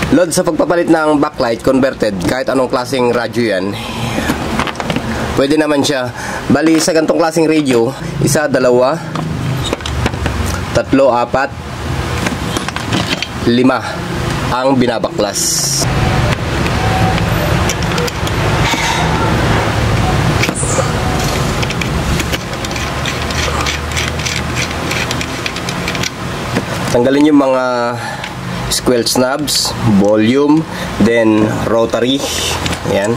Load, sa pagpapalit ng backlight converted, kahit anong klaseng radyo yan, pwede naman siya. Bali, sa ganitong klaseng radio, 1, 2, 3, 4, 5 ang binabaklas. Tanggalin yung mga squelch knobs, volume, then rotary. Ayan.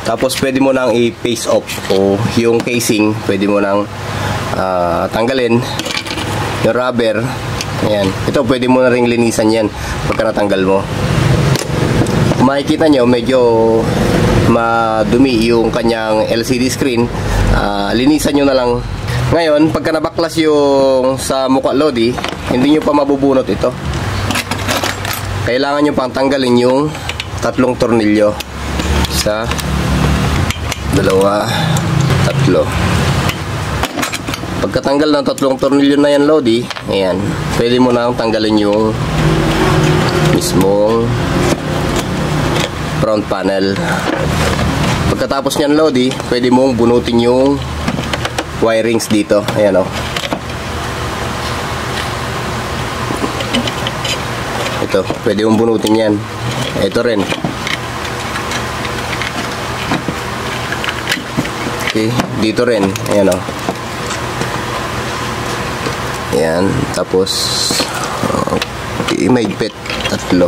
Tapos pwede mo nang i-face off o yung casing, pwede mo nang tanggalin. Yung rubber, ayan. Ito pwede mo na ring linisan yan pagka natanggal mo. Kung makikita nyo, medyo madumi yung kanyang LCD screen. Linisan nyo na lang. Ngayon, pagka nabaklas yung sa mukha Lodi, hindi nyo pa mabubunot ito. Kailangan nyo pang tanggalin yung 3 tornilyo. 1, 2, 3. Pagkatanggal ng 3 tornilyo na yan, Lodi, ayan, pwede mo nang tanggalin yung mismong front panel. Pagkatapos nyan, Lodi, pwede mong bunutin yung wirings dito. Ayan, o. Ito, pwede mong bunutin yan. Ito rin. Okay, dito rin. Ayan, o. Ayan, tapos i-maigpit 3.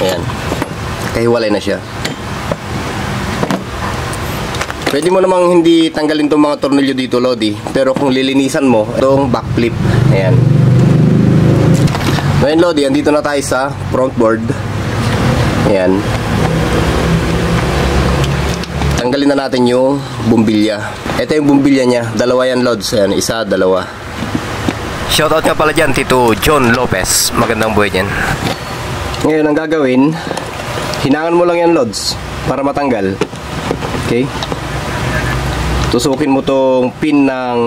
Ayan, kahiwalay na siya. Pwede mo namang hindi tanggalin itong mga tornilyo dito, Lodi, pero kung lilinisan mo itong back flip. Ayan. Ngayon, Lodi, andito na tayo sa front board. Ayan. Tanggalin na natin yung bumbilya. Ito yung bumbilya niya. 2 yan, Lods. Ayan, 1, 2. Shoutout nga pala dyan, Tito John Lopez. Magandang buhay dyan. Ngayon, ang gagawin, hinangan mo lang yan, Lods, para matanggal. Okay? Tusukin mo tong pin ng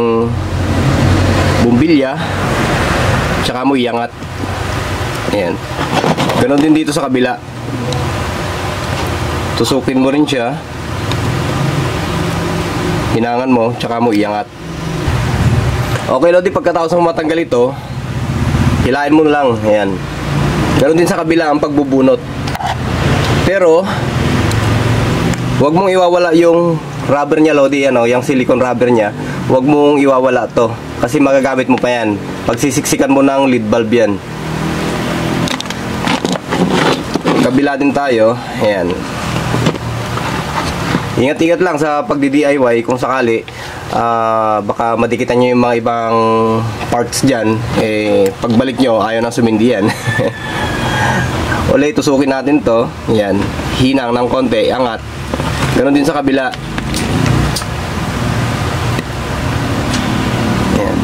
bumbilya, tsaka mo iangat. Ayan. Ganon din dito sa kabila. Tusukin mo rin siya, hinangan mo, tsaka mo iangat. Okay, Lodi, pagkatapos mo matanggal ito, hilain mo lang. Ayan. Ganon din sa kabila ang pagbubunot. Pero huwag mong iwawala yung rubber niya, Lodi, ano, yung silicone rubber niya. Huwag mong iwawala to kasi magagamit mo pa yan. Pagsisiksikan mo ng lead bulb yan. Kabila din tayo. Ayan. Ingat-ingat lang sa pagdi-DIY kung sakali baka madikitan nyo yung mga ibang parts dyan. Pagbalik nyo, ayaw nang sumindi yan. Ulit, tusukin natin to. Ayan. Hinang ng konti, angat. Ganon din sa kabila. Ayan.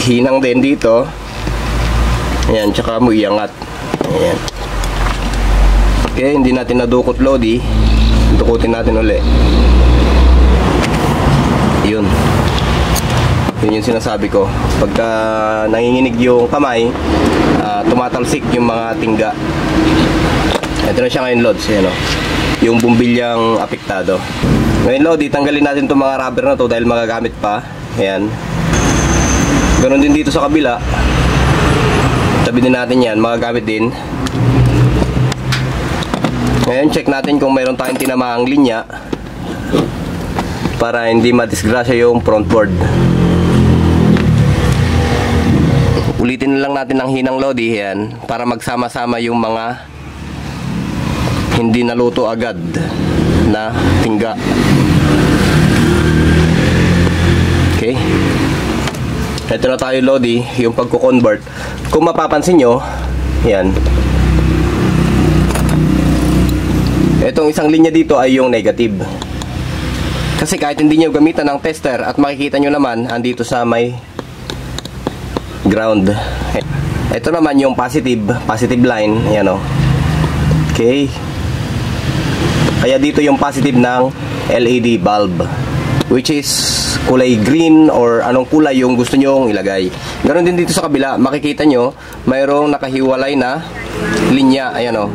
Hinang din dito. Ayan, tsaka mo iangat. Ayan. Okay, hindi natin nadukot, Lodi. Dukutin natin uli. Yun. Yun yung sinasabi ko. Pagka nanginginig yung kamay, tumatalsik yung mga tingga. Ito na siya ngayon, Lods. Ayan, o. Yung bumbilyang apektado. Ngayon, Lodi, tanggalin natin itong mga rubber na to dahil magagamit pa. Ayan. Ganon din dito sa kabila. Tabi din natin yan. Magagamit din. Ngayon, check natin kung mayroon tayong tinamahang linya para hindi madisgrasya yung front board. Ulitin na lang natin ang hinang, Lodi, yan, para magsama-sama yung mga hindi naluto agad na tingga. Okay. Ito na tayo, Lodi, yung pagko-convert. Kung mapapansin nyo, yan, itong isang linya dito ay yung negative. Kasi kahit hindi nyo gamitan ng tester at makikita nyo naman, andito sa may ground. Ito naman yung positive line. Ayan, o. Okay. Kaya dito yung positive ng LED bulb. which is kulay green or anong kulay yung gusto nyong ilagay. Ganon din dito sa kabila, makikita nyo mayroong nakahiwalay na linya. Ayan o.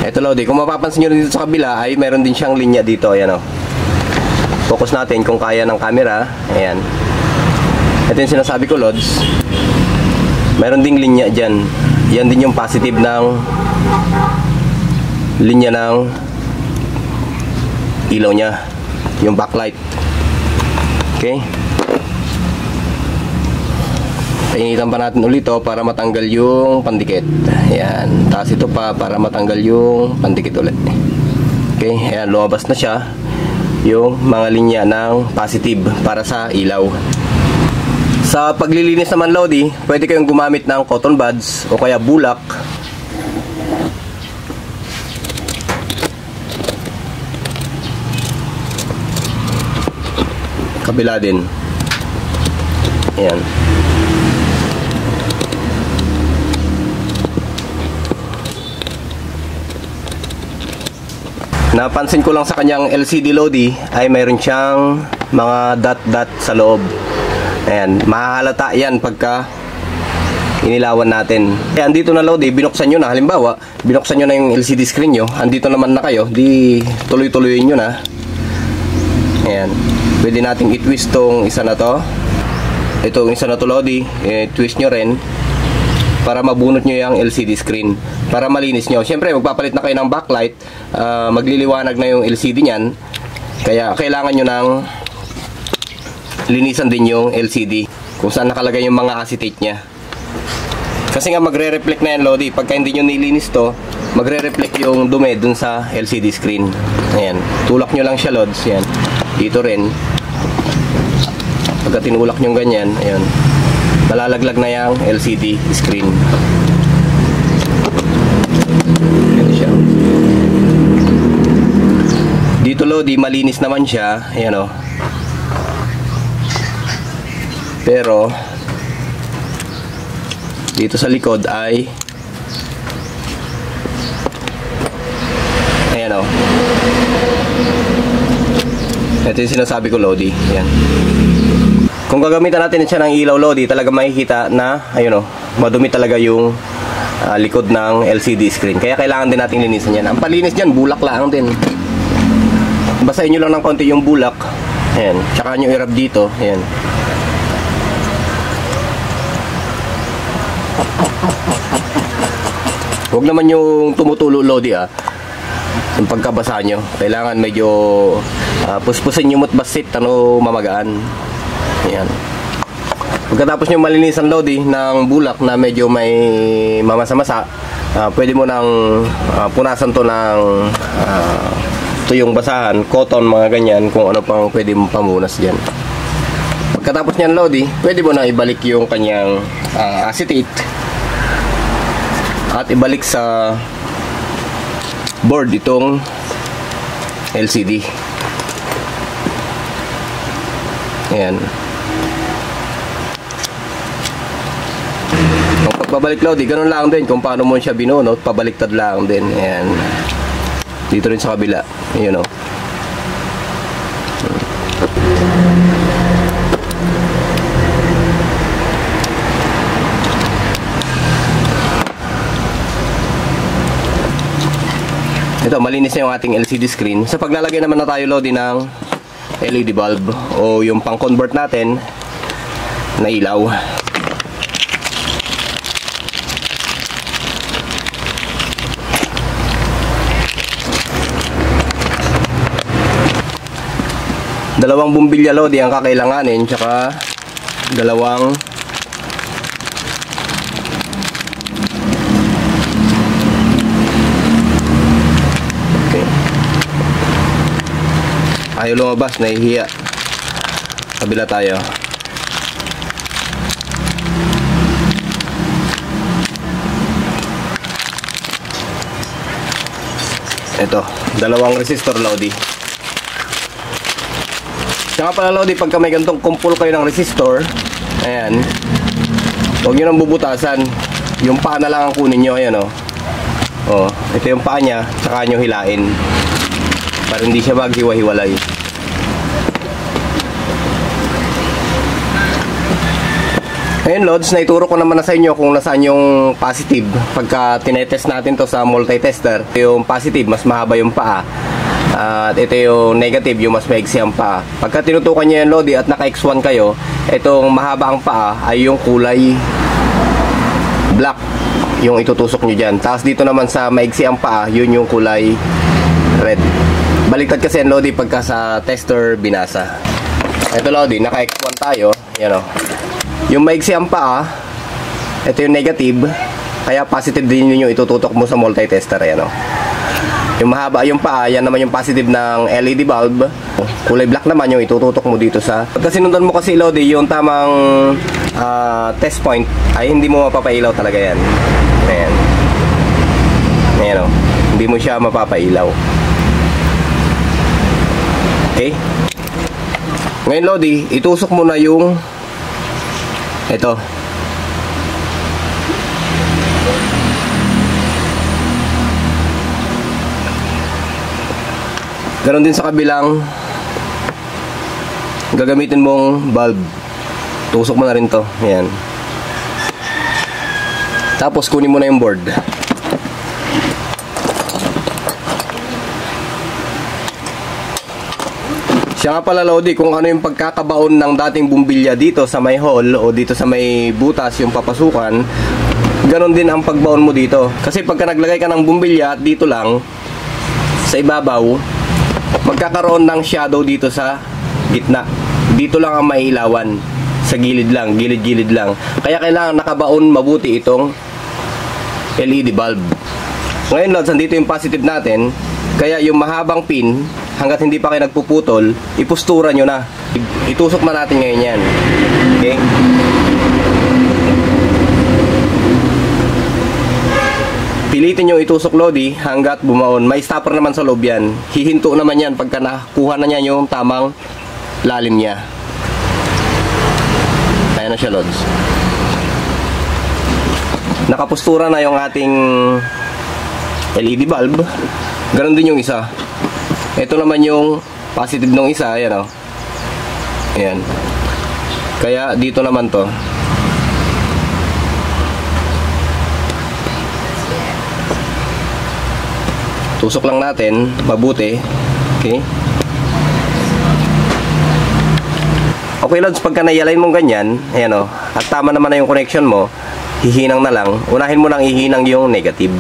Ito Lodi, kung mapapansin nyo dito sa kabila ay mayroon din siyang linya dito. Ayan o. Focus natin kung kaya ng camera. Ayan. Ito yung sinasabi ko, Lods. Mayroon ding linya dyan. Yan din yung positive ng linya ng ilaw nya, yung backlight. Okay. Painitan pa natin ulit to para matanggal yung pandikit. Ayan. Tapos ito pa para matanggal yung pandikit ulit. Okay. Ayan. Lumabas na siya yung mga linya ng positive para sa ilaw. Sa paglilinis naman, Lodi, pwede kayong gumamit ng cotton buds o kaya bulak. Kabila din. Ayan. Napansin ko lang sa kanyang LCD, Lodi, ay mayroon siyang mga dot-dot sa loob. Ayan, mahahalata yan pagka inilawan natin. Kaya andito na, Lodi, binuksan nyo na. Halimbawa, binuksan nyo na yung LCD screen nyo. Andito naman na kayo. Di tuloy-tuloyin nyo na. Ayan. Pwede nating i-twist tong isa na to. Itong isa na to, Lodi, twist nyo rin para mabunot nyo yung LCD screen, para malinis nyo. Siyempre, magpapalit na kayo ng backlight, magliliwanag na yung LCD nyan, kaya kailangan nyo ng linisan din yung LCD kung saan nakalagay yung mga acetate nya. Kasi nga magre-reflect na yan, Lodi. Pagka hindi nyo nilinis to, magre-reflect yung dumi dun sa LCD screen. Ayan, tulak nyo lang siya, Lods. Ayan. Dito rin, pagka tinulak nyo ganyan, ayan, malalaglag na yung LCD screen. Ayan siya. Dito, Lodi, malinis naman siya. Ayan o. Pero dito sa likod ay ayan o. Ito yung sinasabi ko, Lodi. Ayan. Kung gagamitan natin siya ng ilaw, Lodi, talaga makikita na ayun o, madumi talaga yung likod ng LCD screen. Kaya kailangan din natin linisan yan. Ang palinis dyan, bulak lang din. Basahin nyo lang ng konti yung bulak. Ayan. Tsaka nyo i-rub dito. Ayan. Huwag naman yung tumutulo, Lodi, yung pagkabasa nyo. Kailangan medyo puspusin nyo mo't basit, mamagaan. Ayan. Pagkatapos nyo malinisan, Lodi, ng bulak na medyo may mamasa-masa, pwede mo nang punasan to ng tuyong basahan, cotton, mga ganyan, kung ano pang pwede mo pamunas dyan. Pagkatapos nyan, Lodi, pwede mo na ibalik yung kanyang acetate at ibalik sa board itong LCD. Ayan. Kung pagbabalik, Lodi, ganun lang din kung paano mo siya binunot, pabaliktad lang din. Ayan. Dito rin sa kabila. Ayan o. Ito, malinis na yung ating LCD screen. Sa paglalagay naman na tayo, Lodi, ng LED bulb o yung pang-convert natin na ilaw. Dalawang bumbilya, Lodi, ang kakailanganin, tsaka dalawang ayaw lumabas, nahihiya. Kabila tayo. Ito, dalawang resistor, Lodi. Kaya pala, Lodi, pagka may gantong kumpul kayo ng resistor, ayan, huwag nyo nang bubutasan. Yung paa na lang ang kunin nyo, ayan o. Oh, ito yung paa niya, saka nyo hilain para hindi siya maghiwa-hiwalay. Ngayon, Lods, naituro ko naman na sa inyo kung nasaan yung positive. Pagka tinetest natin to sa multi-tester, yung positive, mas mahaba yung paa. At ito yung negative, yung mas maigsi ang paa. Pagka tinutukan nyo yan, Lodi, at naka-X1 kayo, itong mahaba ang paa ay yung kulay black, yung itutusok nyo dyan. Tapos dito naman sa maigsi ang paa, yun yung kulay red. Baliktad kasi yan, Lodi, pagka sa tester binasa. Ito, Lodi, naka-X1 tayo. Yan o. Yung maigsi ang paa, ito yung negative, kaya positive din yung itututok mo sa multi-tester. Yan o. Yung mahaba yung paa, yan naman yung positive ng LED bulb. Kulay black naman yung itututok mo dito sa... Pagka sinundan mo kasi, Lodi, yung tamang test point, ay hindi mo mapapailaw talaga yan. Ayan. Ayan o. Hindi mo siya mapapailaw. Okay? Ngayon, Lodi, itusok mo na yung ito. Ganon din sa kabilang gagamitin mong bulb. Tusok mo na rin to. Ayan. Tapos kunin mo na yung board. Siya nga pala, Lodi, kung ano yung pagkakabaon ng dating bumbilya dito sa may hole o dito sa may butas yung papasukan, ganon din ang pagbaon mo dito. Kasi pagka naglagay ka ng bumbilya dito lang sa ibabaw, magkakaroon ng shadow dito sa gitna. Dito lang ang mailawan. Sa gilid lang, gilid-gilid lang. Kaya kailangan nakabaon mabuti itong LED bulb. Ngayon, Lods, andito yung positive natin. Kaya yung mahabang pin, hanggat hindi pa kayo nagpuputol, ipustura nyo na. Itusok na natin ngayon yan. Okay? Pilitin nyo itusok, Lodi, hanggat bumaon. May stopper naman sa loob yan. Hihinto naman yan pagka nakuha na niya yung tamang lalim niya. Ayan na siya, Lods. Nakapustura na yung ating LED bulb. Ganon din yung isa. Ito naman yung positive ng isa. Ayan o. Ayan. Kaya dito naman to. Tusok lang natin mabuti. Okay. Okay, Lods, pagka naialain mong ganyan, ayan o, at tama naman na yung connection mo, hihinang na lang. Unahin mo nang ihinang yung negative.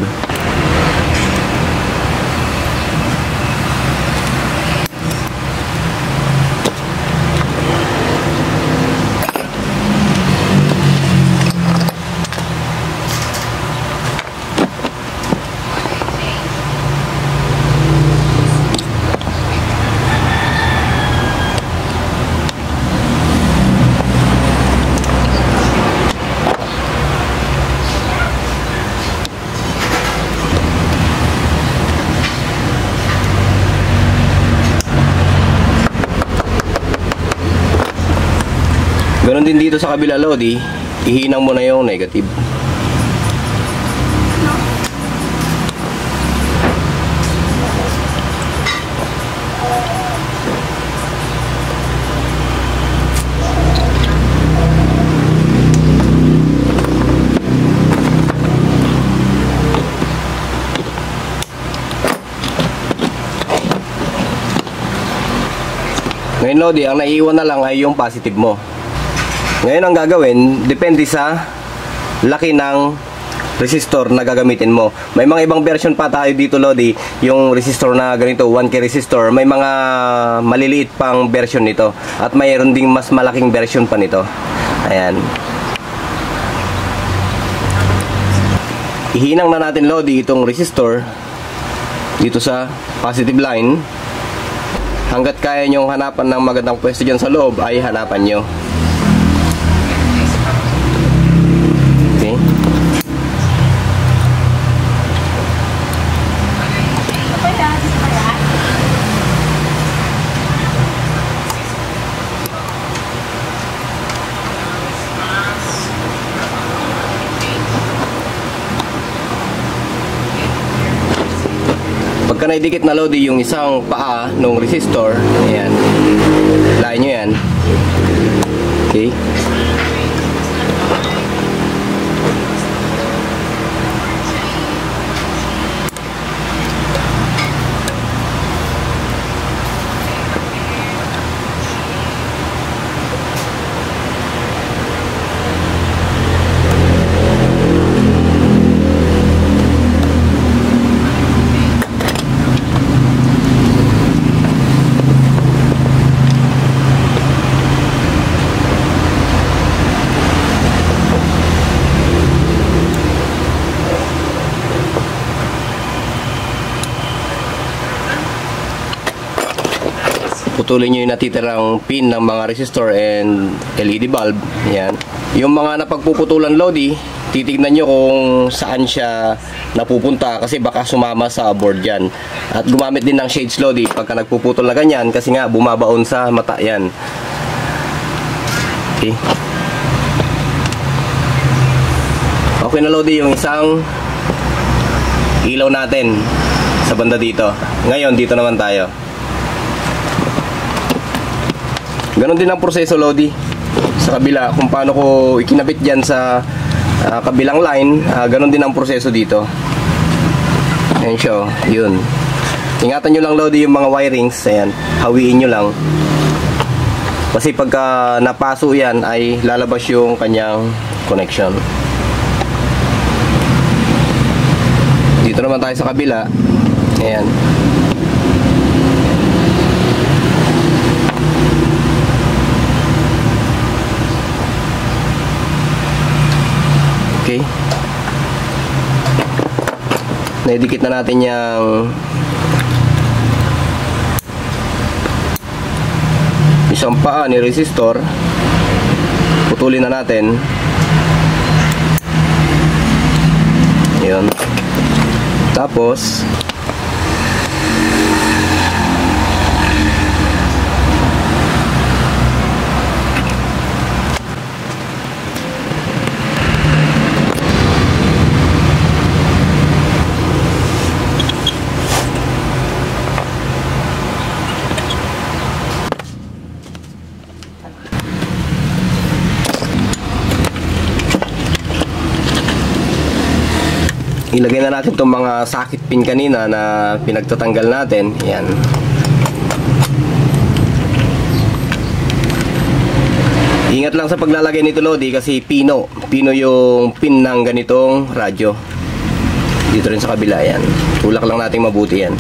Ganon din dito sa kabila, Lodi, ihinang mo na yung negative. Ngayon, Lodi, ang naiiwan na lang ay yung positive mo. Ngayon ang gagawin, depende sa laki ng resistor na gagamitin mo. May mga ibang version pa tayo dito, Lodi. Yung resistor na ganito, 1K resistor. May mga maliliit pang version nito. At mayroon ding mas malaking version pa nito. Ayan. Ihinang na natin, Lodi, itong resistor dito sa positive line. Hanggat kaya nyong hanapan ng magandang pwesto dyan sa loob, ay hanapan nyo. Pagka naidikit na Lodi yung isang paa ng resistor, ayan, lain nyo yan. Okay. Putulin nyo yung natitirang pin ng mga resistor and LED bulb. Yan. Yung mga napagpuputulan Lodi, titignan nyo kung saan siya napupunta kasi baka sumama sa board yan. At gumamit din ng shades Lodi pagka nagpuputol na ganyan kasi nga bumabaon sa mata yan. Okay. Okay na Lodi yung isang ilaw natin sa banda dito. Ngayon dito naman tayo. Ganon din ang proseso Lodi sa kabila kung paano ko ikinabit dyan sa kabilang line, ganon din ang proseso dito. Ayan siya, yun. Ingatan nyo lang Lodi yung mga wirings, ayan, hawiin nyo lang kasi pagka napaso yan ay lalabas yung kanyang connection. Dito naman tayo sa kabila. Ayan. Okay. Naidikit na natin yung isang paa ni resistor. Putulin na natin. Yun. Tapos ilagay na natin itong mga socket pin kanina na pinagtatanggal natin. Yan. Ingat lang sa paglalagay nito Lodi kasi pino yung pin ng ganitong radyo. Dito rin sa kabila. Yan. Tulak lang natin mabuti yan.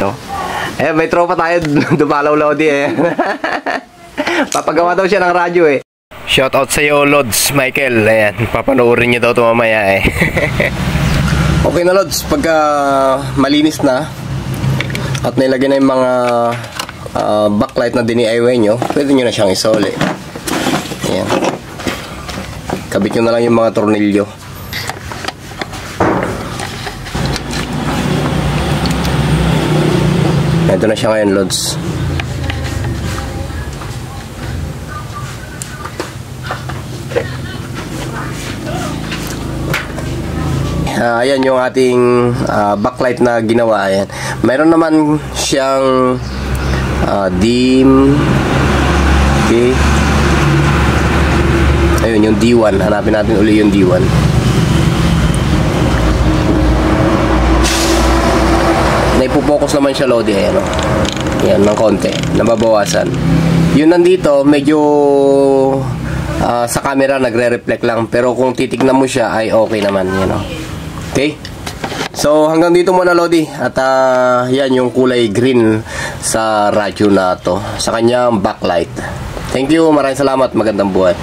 No? Eh, may tropa tayo dumalaw Lodi eh. Papagawa daw siya ng radyo eh. Shout out sa iyo Lods Michael. Ayan, papanoorin niyo daw ito mamaya eh. Okay na Lods, pagka malinis na at nilagay na yung mga backlight na DIY nyo, pwede nyo na siyang isole. Ayan. Kabit nyo na lang yung mga tornilyo. Ito na siya ngayon Lods. Ayan yung ating backlight na ginawa. Ayan. Mayroon naman siyang dim. Okay. Ayun yung D1. Hanapin natin uli yung D1. Naipo-focus naman siya Lodi. Ayan, ayan ng konti. Nababawasan. Yun nandito medyo sa camera nagre-reflect lang. Pero kung titignan mo siya ay okay naman. Yan o. Okay? So hanggang dito muna Lodi. At yan yung kulay green sa radyo na to, sa kanyang backlight. Thank you, maraming salamat, magandang buhay.